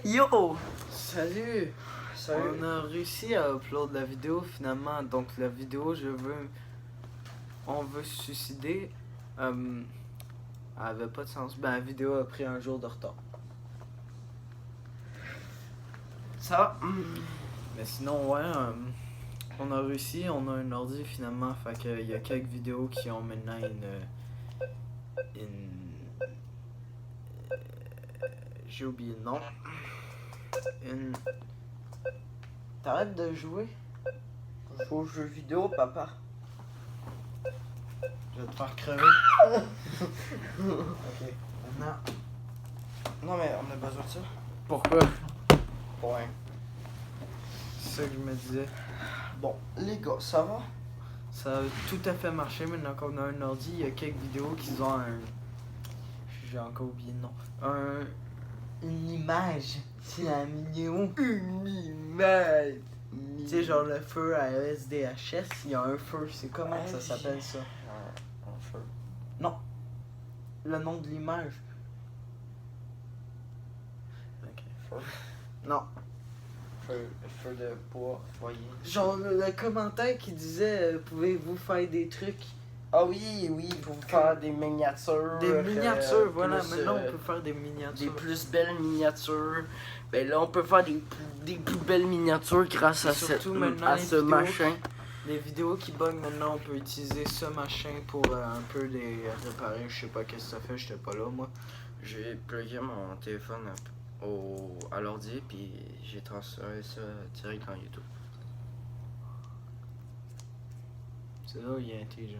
Yo! Salut! On a réussi à upload la vidéo finalement. Donc la vidéo on veut se suicider. Elle avait pas de sens. Ben la vidéo a pris un jour de retard. Ça va? Mais sinon ouais, on a réussi, on a un ordi finalement. Fait que il y a quelques vidéos qui ont maintenant j'ai oublié le nom. T'arrêtes de jouer? Je joue aux jeux vidéo, papa. Je vais te faire crever. Ok. Maintenant. Non, mais on a besoin de ça. Pourquoi? Ouais. C'est ça que je me disais. Bon, les gars, ça va? Ça a tout à fait marché maintenant qu'on a un ordi. Il y a quelques vidéos qui ont un. J'ai encore oublié le nom. Une image. C'est la vidéo. Une image! Tu sais, genre le feu à SDHS, il y a un feu. C'est comment que ça s'appelle ça? Un feu. Non. Le nom de l'image. Ok. Feu. Non. Feu de bois, foyer. Genre le commentaire qui disait pouvez-vous faire des trucs? Ah oui, pour faire des miniatures. Des miniatures, voilà. plus, Maintenant on peut faire des miniatures. des plus belles miniatures. Ben là, on peut faire des plus belles miniatures grâce à, Surtout maintenant, à les ce vidéos. machin. Les vidéos qui bug maintenant, on peut utiliser ce machin pour un peu les réparer. Je sais pas qu'est-ce que ça fait, j'étais pas là moi. J'ai plugué mon téléphone à l'ordi, puis j'ai transféré ça direct dans YouTube. C'est là où il est intelligent.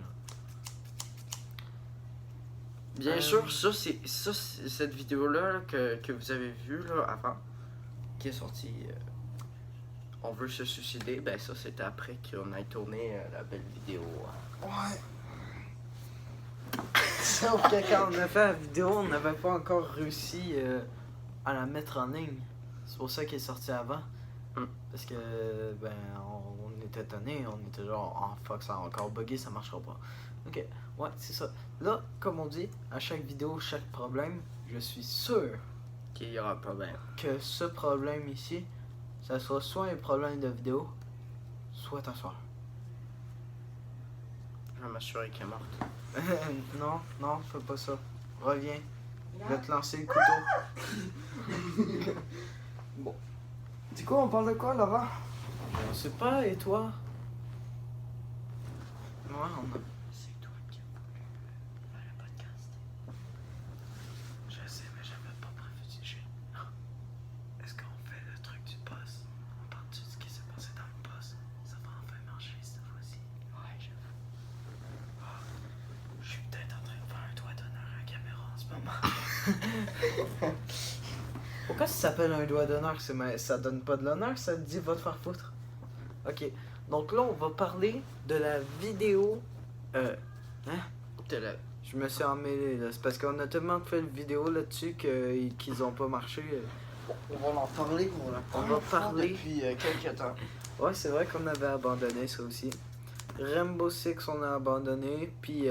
Bien sûr, cette vidéo-là que vous avez vue là, avant, qui est sortie, on veut se suicider, ben ça c'était après qu'on ait tourné la belle vidéo. Ouais. Sauf que quand on a fait la vidéo, on n'avait pas encore réussi à la mettre en ligne. C'est pour ça qu'elle est sortie avant. Parce que ben on était tannés, on était genre oh fuck, ça a encore bugué, ça marchera pas. Ok, ouais, c'est ça. Là, comme on dit, à chaque vidéo, chaque problème, je suis sûr Qu'il y aura un problème. que ce problème ici, ça soit un problème de vidéo, soit ta soeur. Je vais m'assurer qu'elle est morte. non, fais pas ça. Reviens. Je vais te lancer le couteau. Bon. Du coup, on parle de quoi, Laura? Je sais pas, et toi? Ouais, on a... C'est toi qui as voulu faire le podcast. Je sais, mais j'avais pas prévu de sujet. Est-ce qu'on fait le truc du boss? On parle-tu de ce qui s'est passé dans le boss? Ça va enfin marcher cette fois-ci. Ouais, j'avoue. Je suis peut-être en train de faire un doigt d'honneur à la caméra en ce moment. Pourquoi ça s'appelle un doigt d'honneur? Ça donne pas de l'honneur, ça te dit va te faire foutre. Ok, donc là on va parler de la vidéo. Je me suis emmêlé là. C'est parce qu'on a tellement fait de vidéos là-dessus qu'ils ont pas marché. On va en parler pour la On va parler depuis quelques temps. Ouais, c'est vrai qu'on avait abandonné ça aussi. Rainbow Six, on a abandonné. Puis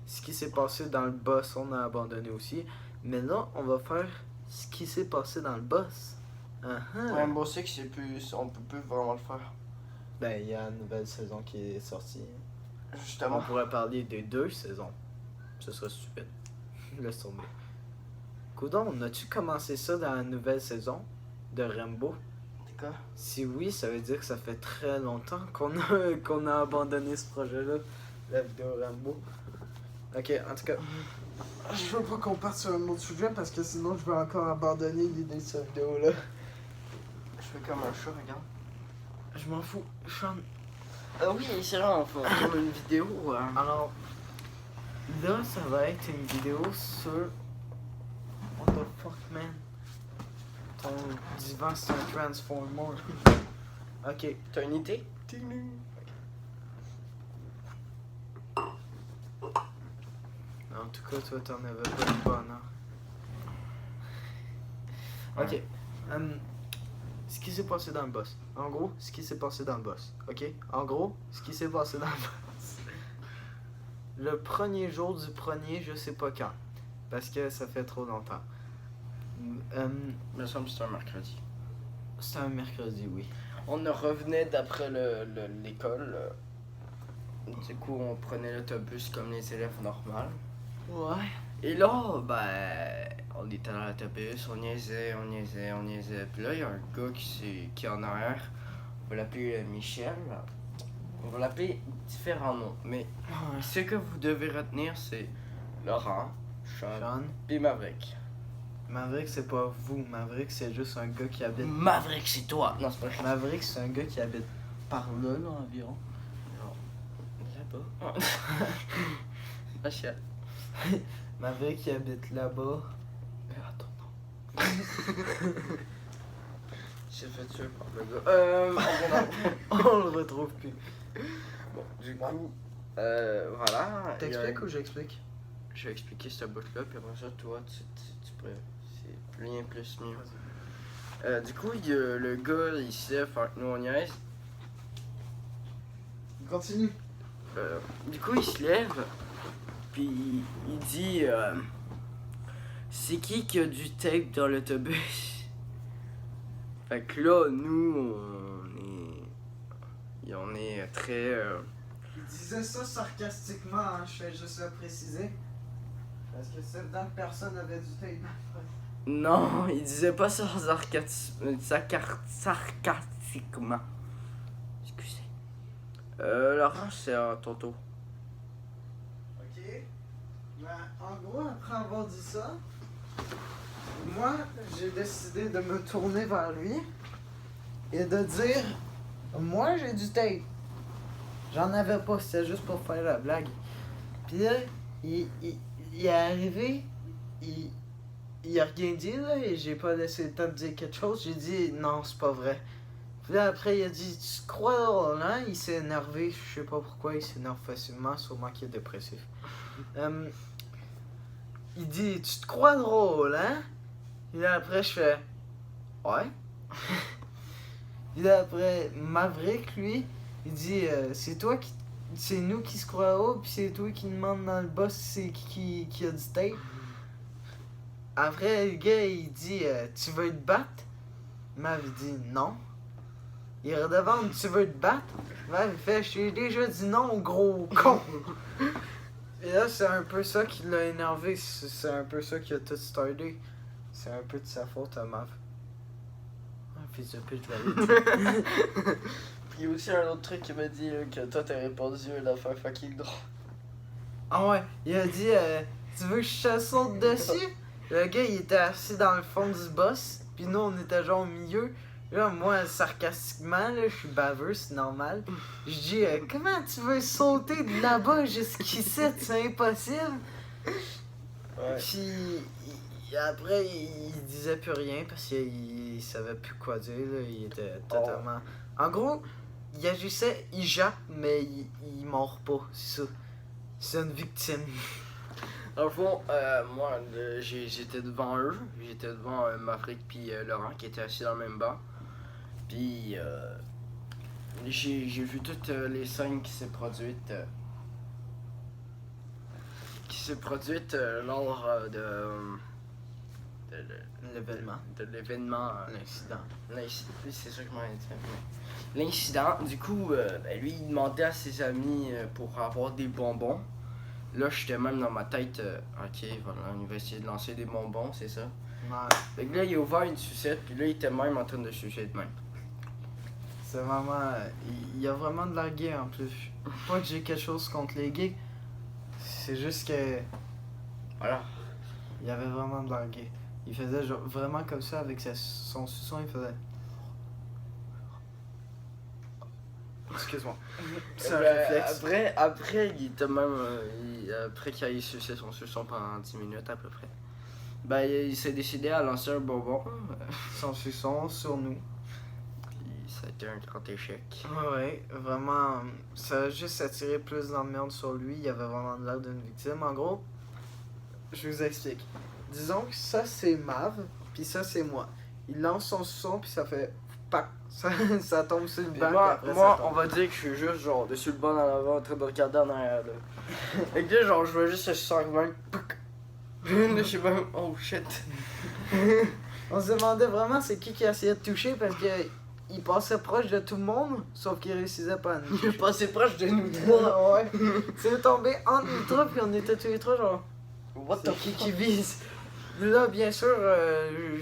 ce qui s'est passé dans le boss, on a abandonné aussi. Mais là, on va faire ce qui s'est passé dans le boss. Rainbow Six, on peut plus vraiment le faire. Ben, il y a une nouvelle saison qui est sortie. Justement. On pourrait parler des 2 saisons. Ce serait stupide. Laisse tomber. Coudon, as-tu commencé ça dans la nouvelle saison de Rainbow? C'est quoi? Si oui, ça veut dire que ça fait très longtemps qu'on a abandonné ce projet-là, la vidéo Rainbow. Ok, en tout cas, je veux pas qu'on parte sur un autre sujet parce que sinon je vais encore abandonner l'idée de cette vidéo-là. Je fais comme un chat, regarde. Je m'en fous, Sean. Ah oui, c'est vrai, on tourne une vidéo. Alors, là, ça va être une vidéo sur... What the fuck, man? Ton divan, c'est un transformer. Ok. T'as une idée? En tout cas, toi, t'en avais pas de bonheur. Ok. Ce qui s'est passé dans le boss. En gros, ce qui s'est passé dans le boss. Ok? En gros, ce qui s'est passé dans le boss. Le premier jour du premier, je sais pas quand. Parce que ça fait trop longtemps. Il me semble que c'était un mercredi. C'était un mercredi, oui. On revenait d'après l'école. Du coup, on prenait l'autobus comme les élèves normaux. Ouais. Et là, ben, on était dans l'autobus, on niaisait. Puis là, il y a un gars qui est en arrière. On va l'appeler Michel. On va l'appeler différents noms. Mais ce que vous devez retenir, c'est Laurent, Sean, puis Maverick. Maverick, c'est pas vous. Maverick, c'est juste un gars qui habite. Maverick, c'est toi! Non, c'est pas vrai. Maverick, c'est un gars qui habite par là, environ. Là-bas. Ah, chial. Maverick, qui habite là-bas. Attends, non. J'ai fait tuer par le gars. On le retrouve plus. Bon, du coup, voilà. T'expliques ou j'explique? Je vais expliquer ce bout-là, puis après ça, toi, tu peux. C'est bien plus mieux. Du coup, le gars, il se lève, fait que nous on niaise. Continue. Du coup, il se lève, puis il dit c'est qui a du tape dans l'autobus? Fait que là, nous, on est très. Il disait ça sarcastiquement, hein, je fais juste le préciser. Parce que c'est dedans que personne avait du tape. Non, il disait pas ça sarcastiquement. Excusez. Laurent, c'est à ton tour. Ok. Ben, en gros, après avoir dit ça, moi, j'ai décidé de me tourner vers lui et de dire moi, j'ai du tape. J'en avais pas, c'était juste pour faire la blague. Puis là, il est arrivé, il a rien dit, là, et j'ai pas laissé le temps de dire quelque chose. J'ai dit non, c'est pas vrai. Puis là, après, il a dit tu crois là? Il s'est énervé, je sais pas pourquoi, il s'énerve facilement, sûrement qu'il est dépressif. Il dit tu te crois drôle, hein? Et là, après, je fais ouais. Puis là, après, Maverick, lui, il dit c'est nous qui se croit haut, puis c'est toi qui demande dans le boss c'est qui a du tape. Après, le gars, il dit tu veux te battre? Mav, il dit non. Il redemande tu veux te battre? Mav, il fait j'ai déjà dit non, gros con. Et là, c'est un peu ça qui l'a énervé. C'est un peu ça qui a tout starté. C'est un peu de sa faute à Mav. Un fils de pute, je l'avais dit. Puis il y a aussi un autre truc qui m'a dit que toi t'as répondu à une affaire fucking drôle. Ah ouais, il a dit tu veux que je te saute dessus? Le gars il était assis dans le fond du boss, puis nous on était genre au milieu. Là moi sarcastiquement là, je suis baveux, c'est normal. Je dis comment tu veux sauter de là-bas jusqu'ici, c'est impossible. Ouais. Puis après il disait plus rien parce qu'il savait plus quoi dire là, il était totalement. En gros, il agissait, il jappe, mais il mord pas, c'est ça. C'est une victime. Dans le fond, moi, j'étais devant eux. J'étais devant Maverick puis Laurent qui étaient assis dans le même banc. Puis j'ai vu toutes les scènes qui s'est produites. Lors de L'événement. De l'événement. L'incident. C'est ça que je m'en ai dit. L'incident, du coup, ben, lui, il demandait à ses amis pour avoir des bonbons. Là, j'étais même dans ma tête, ok, voilà, il va essayer de lancer des bonbons, c'est ça. Ouais. Fait que là, il a ouvert une sucette, puis là, il était même en train de sucer de même. C'est vraiment. Il y a vraiment de la gay en plus. Pas que j'ai quelque chose contre les gays. C'est juste que. Voilà. Il y avait vraiment de la gay. Il faisait genre vraiment comme ça avec son suçon, il faisait. Excuse-moi. C'est un réflexe. Après, il était même. Après qu'il ait sucé son suçon pendant 10 minutes à peu près, ben, il s'est décidé à lancer un bonbon. Son suçon sur nous. Puis ça a été un grand échec. Ouais, vraiment. Ça a juste attiré plus d'emmerde sur lui. Il avait vraiment l'air d'une victime. En gros, je vous explique. Disons que ça c'est Mav, puis ça c'est moi. Il lance son suçon, puis ça fait. Pac! Ça tombe sur le banc. Moi on va dire que je suis juste genre dessus le banc en avant en train de regarder en arrière là. Et que là, genre, je vois juste ce sang même. Là, je sais pas. Oh shit. On se demandait vraiment c'est qui essayait de toucher parce que il passait proche de tout le monde, sauf qu'il réussissait pas à nous Il est toucher. passé proche de nous trois. Ouais. C'est tombé entre nous trois, puis on était tous les trois genre. What C'est the qui vise? Là, bien sûr,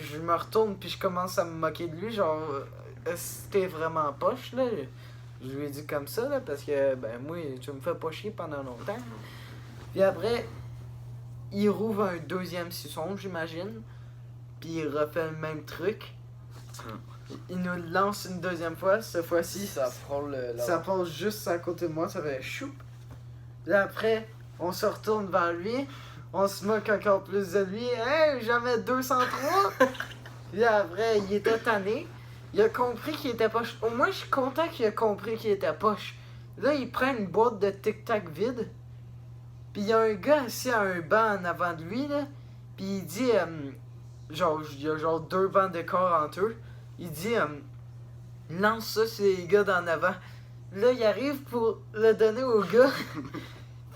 je me retourne puis je commence à me moquer de lui, genre, c'était vraiment poche, là. Je lui ai dit comme ça, là, parce que, ben, moi, tu me fais pas chier pendant longtemps. Puis après, il rouvre un deuxième suçon, j'imagine, puis il refait le même truc. Il nous le lance une deuxième fois, cette fois-ci, Ça frôle ça passe juste à côté de moi, ça fait choup. Là après, on se retourne vers lui, on se moque encore plus de lui. Hey, j'avais 203! Là après, il était tanné. Il a compris qu'il était poche. Au moins, je suis content qu'il a compris qu'il était poche. Là, il prend une boîte de tic-tac vide. Puis il y a un gars assis à un banc en avant de lui, là. Puis il dit, genre, il y a genre 2 bancs de corps entre eux. Il dit, lance ça sur les gars d'en avant. Là, il arrive pour le donner au gars.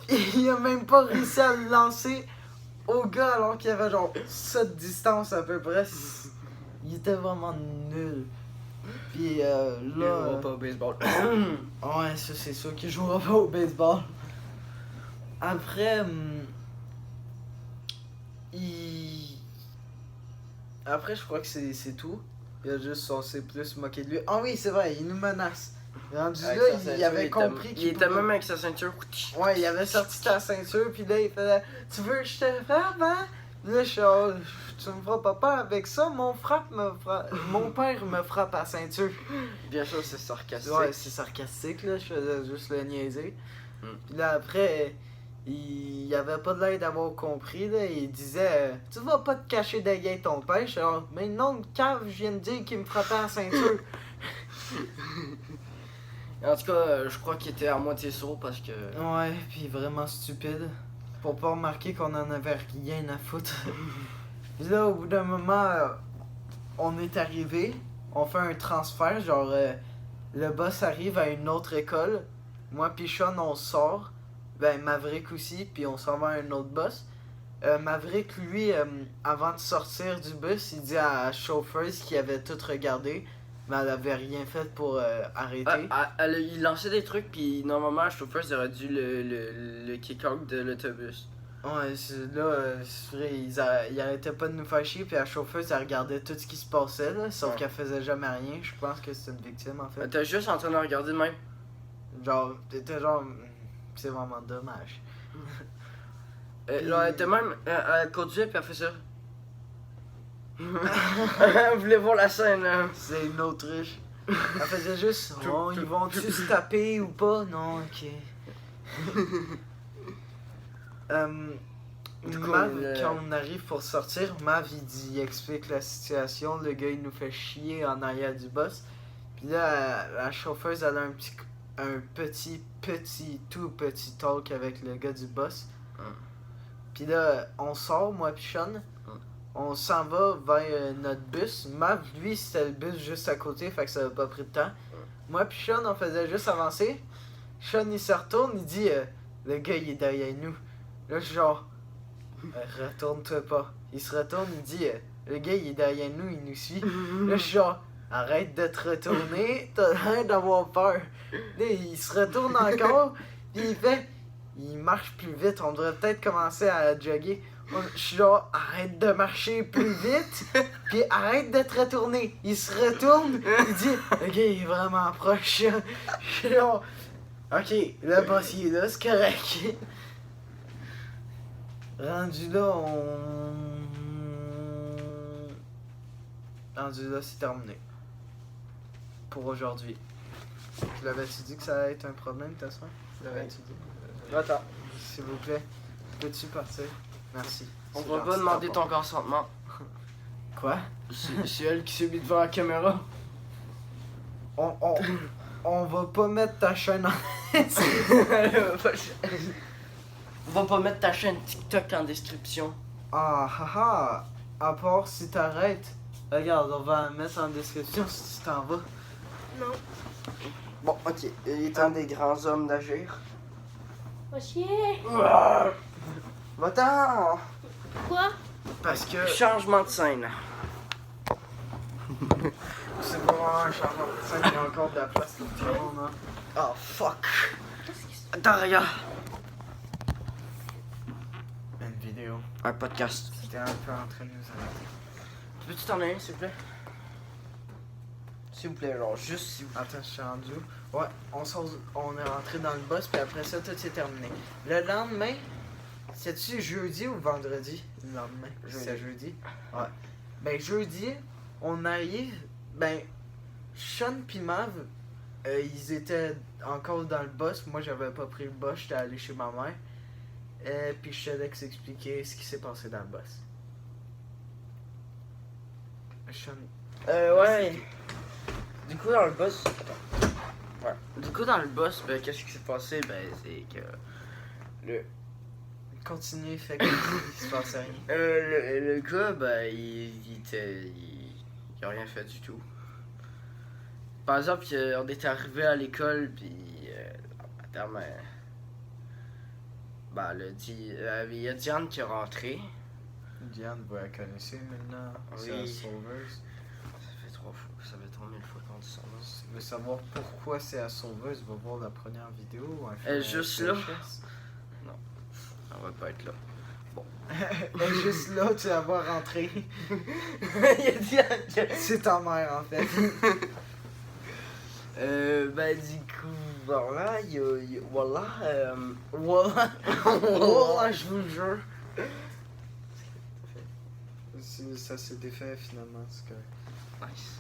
Il a même pas réussi à le lancer au gars alors qu'il y avait genre cette distance à peu près. Il était vraiment nul. Puis Il là. jouera pas au baseball. Ouais, ça c'est sûr qu'il jouera pas au baseball. Après, Après, je crois que c'est tout. Il a juste censé plus moquer de lui. Ah oui, c'est vrai, il nous menace. Rendu Avec là, sa il ceinture, avait compris il qu'il était pouvait- même avec sa ceinture. Ouais, il avait sorti ta ceinture, puis là, il faisait « Tu veux que je te frappe, hein? » Là, je suis oh, tu me feras pas peur avec ça, mon père me frappe à la ceinture. Bien sûr, c'est sarcastique. Ouais, c'est sarcastique, là, je faisais juste le niaiser. Mm. Puis là, après, il avait pas de l'air d'avoir compris, là, il disait Tu vas pas te cacher derrière ton père. Je suis genre, mais non, cave, je viens de dire qu'il me frappait à la ceinture. En tout cas, je crois qu'il était à moitié sourd parce que. Ouais, puis vraiment stupide. Pour pas remarquer qu'on en avait rien à foutre. Puis là, au bout d'un moment, on est arrivé. On fait un transfert. Genre, le boss arrive à une autre école. Moi pis Sean, on sort. Ben, Maverick aussi. Puis on s'en va à un autre boss. Maverick, lui, avant de sortir du bus, il dit à la chauffeuse qu'il avait tout regardé. Mais elle avait rien fait pour arrêter. Il lançait des trucs, puis normalement, le chauffeur aurait dû le kick-out de l'autobus. Ouais, là, c'est vrai, ils arrêtaient pas de nous faire chier, puis la chauffeuse, elle regardait tout ce qui se passait, là, sauf Ouais. qu'elle faisait jamais rien. Je pense que c'était une victime, en fait. T'es juste en train de regarder de même. Genre, t'étais genre, c'est vraiment dommage. Genre, elle était même. Elle conduisait, puis elle fait ça. Vous voulez voir la scène, hein? C'est une autruche. Elle faisait juste, oh, ils vont-tu se taper ou pas? Non, ok. Du coup, Mav, quand on arrive pour sortir, Mav il explique la situation, le gars il nous fait chier en arrière du boss. Puis là, la chauffeuse elle a un tout petit talk avec le gars du boss. Puis là, on sort, moi puis Sean. On s'en va vers notre bus. Mav, lui, c'était le bus juste à côté, fait que ça a pas pris de temps. Moi puis Sean, on faisait juste avancer. Sean, il se retourne, il dit le gars, il est derrière nous. Là, je suis genre, retourne-toi pas. Il se retourne, il dit le gars, il est derrière nous, il nous suit. Là, je suis genre, arrête de te retourner, t'as l'air d'avoir peur. Là, il se retourne encore, puis il marche plus vite. On devrait peut-être commencer à jogger. Je suis genre, arrête de marcher plus vite, puis arrête de te retourner. Il se retourne, il dit, le gars, il est vraiment proche. Je suis genre, ok, le boss, il est là, c'est correct. Rendu là, Rendu là, c'est terminé. Pour aujourd'hui. Je l'avais-tu dit que ça allait être un problème, ta soeur? L'avais-tu dit? Attends, S'il vous plaît, peux-tu partir? Merci. on C'est va gentil pas de demander ta ton part. consentement. Quoi? C'est elle qui s'est mise devant la caméra. On va pas mettre ta chaîne en... On va pas mettre ta chaîne TikTok en description. Ah, haha. À part si t'arrêtes. Regarde, on va la mettre en description si tu t'en vas. Non. Bon, ok, il est temps des grands hommes d'agir. Va chier. Va-t'en! Quoi? Parce que Changement de scène. c'est pas vraiment un changement de scène, il y a encore de la place pour tout le monde. Hein. Oh fuck. Attends, regarde. Une vidéo. Un podcast. C'était un peu en train de nous arrêter. Peux-tu t'en aller, s'il vous plaît? S'il vous plaît, genre, juste s'il vous plaît. Attends, je suis rendu où? Ouais, on est rentré dans le boss, puis après ça, tout s'est terminé. Le lendemain, c'est-tu jeudi ou vendredi? Le lendemain, c'est jeudi. Ouais. Ben, jeudi, on arrive, ben, Sean pis Mav, ils étaient encore dans le boss. Moi, j'avais pas pris le boss, j'étais allé chez ma mère. Puis je te laisse expliquer ce qui s'est passé dans le boss. Sean. Ouais. Du coup, dans le boss. Attends. Ouais. Du coup, dans le boss, ben, qu'est-ce qui s'est passé? Ben, c'est que. Continue, fait que il se passe rien. Le gars, ben, il a rien fait du tout. Par exemple, on était arrivé à l'école, puis. Madame. Ben, il y a Diane qui est rentrée. Diane, vous la connaissez maintenant. Oui. C'est la sauveuse. Ça fait 3000 fois qu'on dit son nom. Si tu veux savoir pourquoi c'est la sauveuse, va voir la première vidéo. Elle est juste là. Elle va pas être là. Elle est juste là, tu vas voir rentrer. Il a Diane. C'est ta mère en fait. Ben du coup, voilà, voilà, voilà, voilà, je vous le jure. Ça s'est défait finalement, c'est correct. Nice.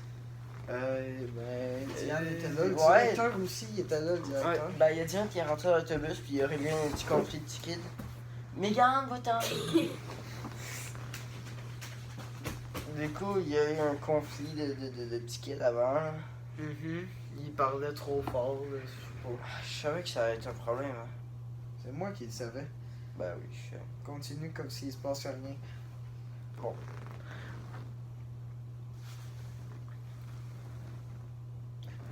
Ben, Diane était là, le Ouais. directeur aussi, il était là, le Ouais, directeur. ben il y a Diane qui est rentrée dans l'autobus puis il a réglé un petit conflit de tickets. Mégane, va-t'en! Du coup, il y a eu un conflit de tickets avant. Il parlait trop fort, là, je sais pas. Je savais que ça allait être un problème. Hein. C'est moi qui le savais. Ben oui, je sais. Continue comme s'il se passe rien. Bon.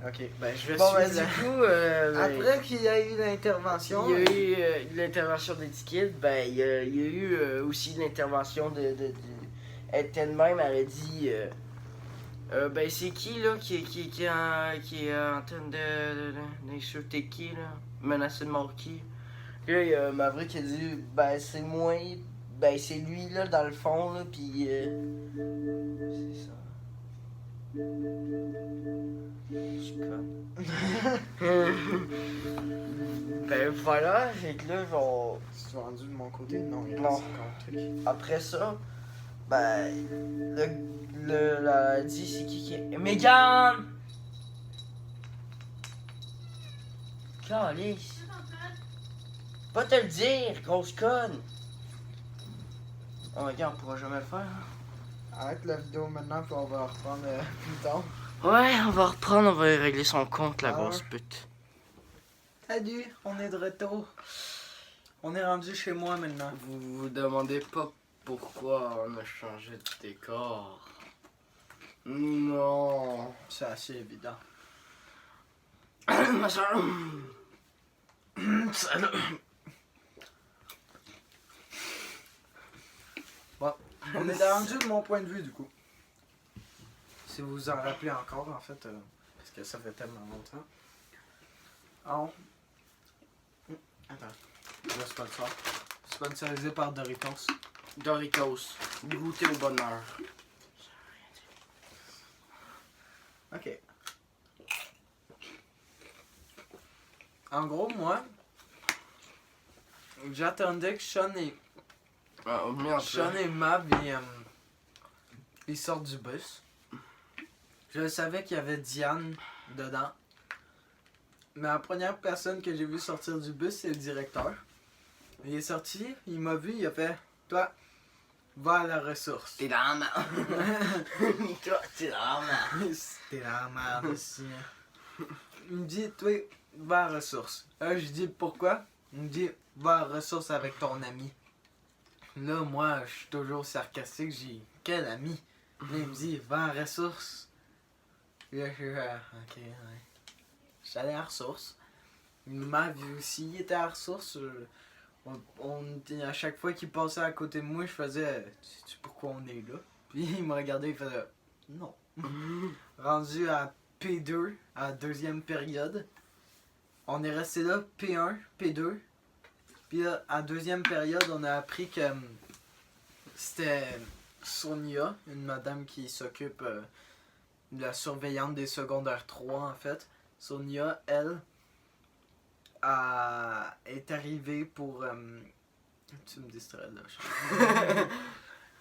Ok, ben je vais Bon, ben suivre du la- coup, Après qu'il y a eu l'intervention. il y a eu l'intervention des tickets, ben il y a eu aussi l'intervention de elle était de même, elle a dit ben c'est qui là qui est en train d'insulter qui là, menacer de mort qui. Là il y a Maverick qui a dit ben c'est moi, ben c'est lui là dans le fond là, puis c'est ça. Je suis conne. Ben voilà, fait que là, genre, C'est rendu de mon côté? Non, il Non. reste encore un truc. après ça, ben, la dit, c'est qui est. Mégane! Calice! Pas te le dire, grosse conne! Oh, regarde, on pourra jamais le faire. Hein. Arrête la vidéo maintenant, puis on va reprendre plus tard. Ouais, on va reprendre, on va régler son compte, la Ah grosse ouais. pute. Salut, on est de retour. On est rendu chez moi maintenant. Vous vous demandez pas pourquoi on a changé de décor. Non. C'est assez évident. Ma soeur. On est rendu de mon point de vue du coup. Si vous vous en rappelez encore en fait, parce que ça fait tellement longtemps. Oh. Attends, le sponsor. Sponsorisé par Doritos. Doritos. Goûter au bonheur. Ok. En gros, moi, j'attendais que Sean et Ah, merde. Sean et Mav ils sortent du bus. Je savais qu'il y avait Diane dedans. Mais la première personne que j'ai vu sortir du bus, c'est le directeur. Il est sorti, il m'a vu, il a fait « Toi, va à la ressource. » T'es dans la merde. Toi, t'es dans la merde. C'était la merde ici. Il me dit « Toi, va à la ressource. » Là, je dis « Pourquoi? » Il me dit « Va à la ressource avec ton ami. » Là, moi, je suis toujours sarcastique, j'ai « Quel ami? » Là, il me dit « Va à la ressource. » Là, je suis ok, ouais. Je suis allé à la ressource. Il m'a vu aussi, il était à la ressource. À chaque fois qu'il passait à côté de moi, je faisais sais-tu pourquoi on est là? Puis il me regardait, il faisait non. Rendu à P2, à la deuxième période, on est resté là, P1, P2. Puis là, à la deuxième période, on a appris que c'était Sonia, une madame qui s'occupe de la surveillante des secondaires 3 en fait. Sonia, elle, est arrivée pour... tu me distrais là.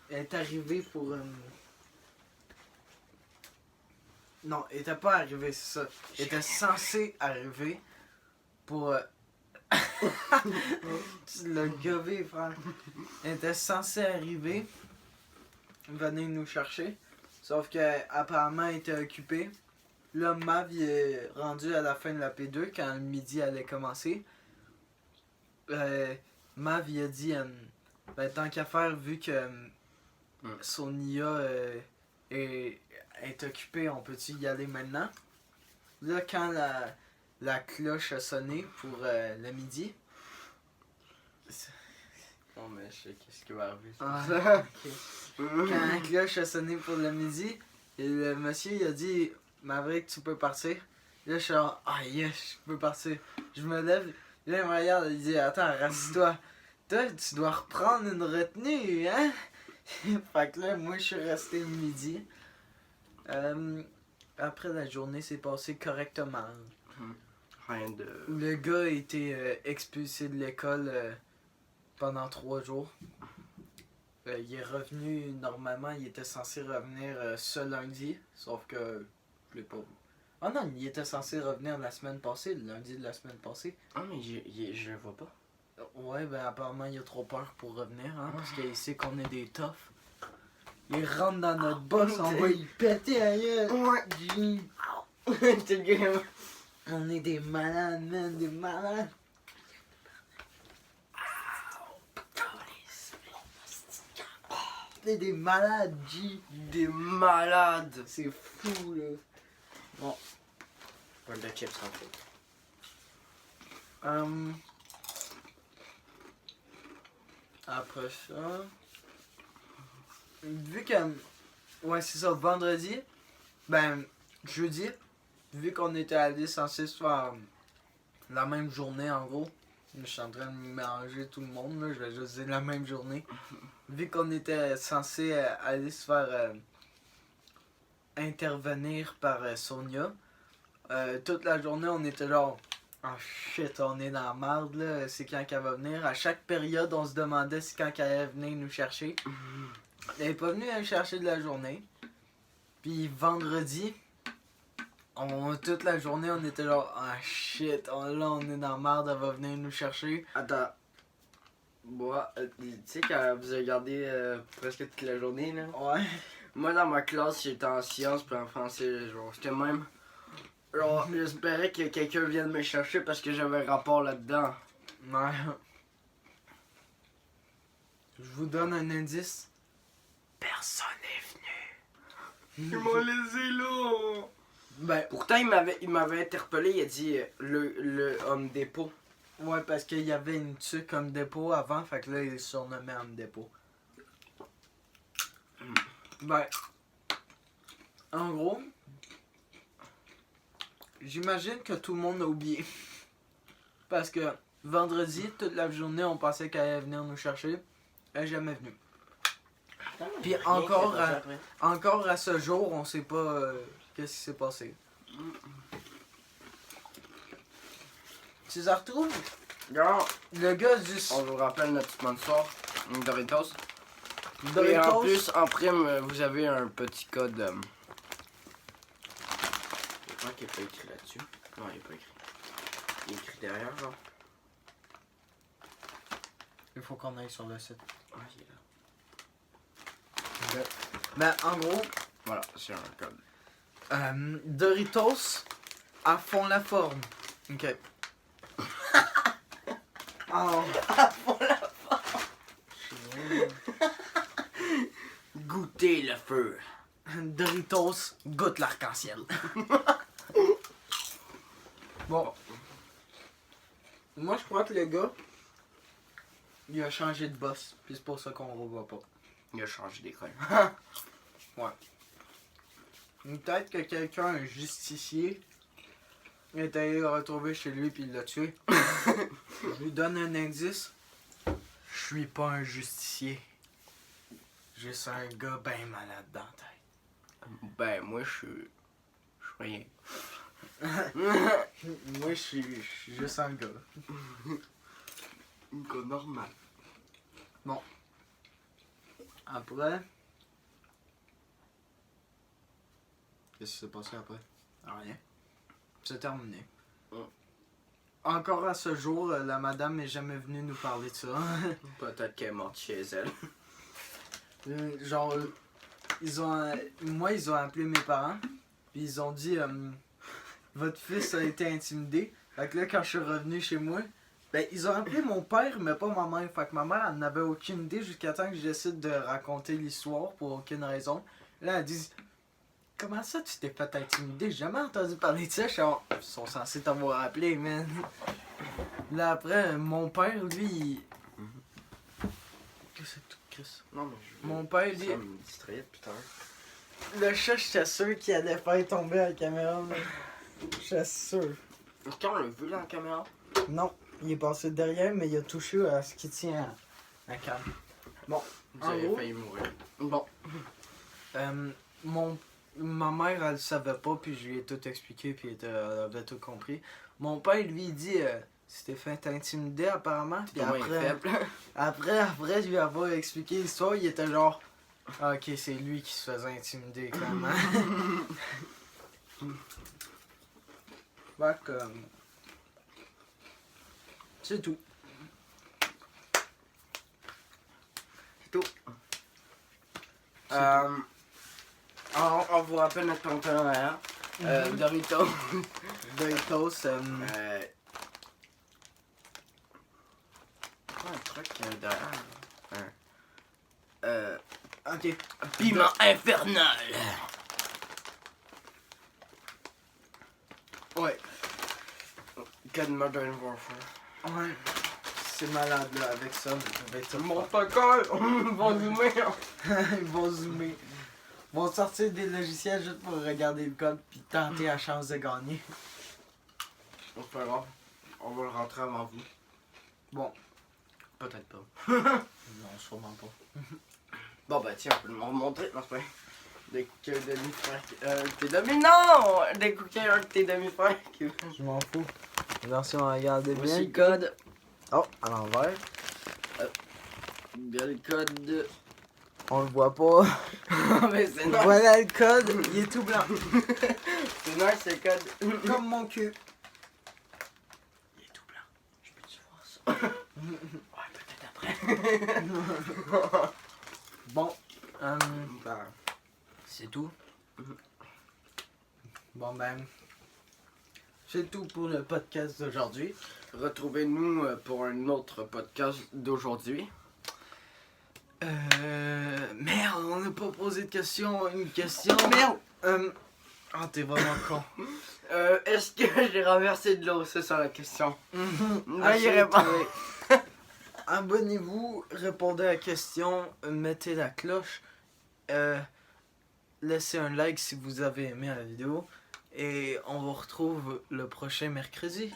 Elle est arrivée pour... Non, elle était pas arrivée, c'est ça. Elle était censée arriver pour... Tu l'as gobé, frère. Elle était censée arriver, venir nous chercher. Sauf qu'apparemment, elle était occupée. Là, Mav il est rendu à la fin de la P2 quand le midi allait commencer. Mav il a dit ben, tant qu'à faire, vu que son IA est occupée, on peut-tu y aller maintenant? Là, quand la cloche a sonné pour le midi. Non, mais je sais qu'est-ce qui va arriver. Quand la cloche a sonné pour le midi, et le monsieur il a dit Maverick, tu peux partir. Là, je suis genre, ah yes, je peux partir. Je me lève, là, il me regarde, il dit, attends, rassis-toi. Toi, tu dois reprendre une retenue, hein? Fait que là, moi, je suis resté midi. Après, la journée s'est passée correctement. Rien de... Le gars a été expulsé de l'école pendant 3 jours. Il est revenu, normalement, il était censé revenir ce lundi, sauf que je l'ai pas vu. Ah non, il était censé revenir la semaine passée, le lundi de la semaine passée. Ah, mais je le vois pas. Ouais, ben apparemment, il a trop peur pour revenir, hein, parce qu'il sait qu'on est des toughs. Il rentre dans notre boss, on va y péter ailleurs. On est des malades, man, des malades. On est des malades, G. Des malades. C'est fou, là. Bon. Pas de chips en fait. Après ça... Vu que... Ouais, c'est ça, vendredi. Ben, jeudi, vu qu'on était allé censé se faire la même journée, en gros. Je suis en train de mélanger tout le monde, là, je vais juste dire la même journée. Vu qu'on était censé aller se faire intervenir par Sonia, toute la journée, on était genre... Oh shit, on est dans la merde, là, c'est quand qu'elle va venir. À chaque période, on se demandait si quand qu'elle allait venir nous chercher. Elle est pas venue nous chercher de la journée. Puis vendredi, toute la journée, on était genre, ah shit, là on est dans la merde, elle va venir nous chercher. Attends. Moi, tu sais, quand vous avez regardé presque toute la journée, là. Ouais. Moi, dans ma classe, j'étais en sciences puis en français, genre, j'étais même. Genre, j'espérais que quelqu'un vienne me chercher parce que j'avais un rapport là-dedans. Ouais. Je vous donne un indice. Personne n'est venu. Ils m'ont laissé là. Ben, Pourtant, il m'avait interpellé, il a dit le homme dépôt. ouais, parce qu'il y avait une tuque comme dépôt avant, fait que là, il est surnommé homme dépôt. Ben, en gros, j'imagine que tout le monde a oublié. Parce que vendredi, toute la journée, on pensait qu'elle allait venir nous chercher. Elle n'est jamais venue. Puis encore à ce jour, on sait pas qu'est-ce qui s'est passé. Tu les retrouves? Regarde, Le gars du... on vous rappelle notre sponsor, Doritos. Doritos. Et en plus, en prime, vous avez un petit code. Je crois qu'il n'est pas écrit là-dessus. Non, il n'est pas écrit. Il est écrit derrière, genre. Il faut qu'on aille sur le site. Ah, il est là. Ben, en gros, Voilà, c'est un code. Doritos à fond la forme. Ok. Oh. À fond la forme. Goûtez le feu. Doritos goûte l'arc-en-ciel. Bon. Moi, je crois que le gars, Il a changé de boss, puis c'est pour ça qu'on le revoit pas. Il a changé d'école. Peut-être que quelqu'un, un justicier, est allé le retrouver chez lui puis il l'a tué. Je lui donne un indice. Je suis pas un justicier. Juste un gars ben malade dans la tête. Ben, moi, je suis rien. Moi, je suis juste un gars. Un gars normal. Après... Qu'est-ce qui s'est passé après? Rien. C'est terminé. Encore à ce jour, la madame n'est jamais venue nous parler de ça. Peut-être qu'elle est morte chez elle. Genre, ils ont appelé mes parents, puis ils ont dit votre fils a été intimidé. Fait que là, quand je suis revenu chez moi, ben ils ont appelé mon père, mais pas ma mère. Fait que ma mère, elle n'avait aucune idée jusqu'à temps que je décide de raconter l'histoire pour aucune raison. Là, elle dit comment ça tu t'es fait intimider? J'ai jamais entendu parler de ça. Je suis genre, ils sont censés t'avoir appelé, man. Là après, mon père, lui, qu'est-ce que c'est, Chris? Non, mais Mon père, lui, ça me distrayait plus tard. le chat, j'étais sûr qu'il allait faire tomber la caméra, mais j'étais sûr. Est-ce qu'on l'a vu, la caméra? Non, il est passé derrière, mais il a touché à ce qui tient à la cam. Bon, Vous en avez gros, failli mourir. Bon. ma mère, elle savait pas, puis je lui ai tout expliqué, puis elle avait tout compris. Mon père, lui, il dit Stéphane t'es intimidé apparemment. Puis après, je lui avais expliqué l'histoire, il était genre ah, ok, c'est lui qui se faisait intimider, clairement. Fait que. C'est tout. C'est tout. On vous rappelle notre partenariat. Doritos. Doritos, Un truc derrière. ok. Piment infernal. Ouais. God Modern Warfare. Ouais. C'est malade là avec ça, ça va être Mon fucker! Ils vont zoomer! Ils vont zoomer. Ils vont sortir des logiciels juste pour regarder le code puis tenter la chance de gagner. C'est pas grave. On va le rentrer avant vous. Bon. Peut-être pas. Non, sûrement pas. Bon bah tiens, on peut le remontrer. Non, c'est pas vrai. Des cookies de demi-frères. Tes demi... Non! Des cookies avec tes demi-frères. Je m'en fous. Attention, regardez bien. Voici le code. Oh, à l'envers. Bien le code. On le voit pas. Mais c'est nice. Voilà le code, il est tout blanc. C'est nice, c'est le code. Comme mon cul. Il est tout blanc. Je peux-tu voir ça? Ouais, peut-être après. Bon, Ben, c'est tout. Bon ben, c'est tout pour le podcast d'aujourd'hui. retrouvez-nous pour un autre podcast d'aujourd'hui. Merde, on n'a pas posé de question. Une question. Merde. Ah, t'es vraiment con. Est-ce que j'ai renversé de l'eau? C'est ça la question. Là, il Achète, répond. Abonnez-vous, répondez à la question, mettez la cloche, laissez un like si vous avez aimé la vidéo et on vous retrouve le prochain mercredi.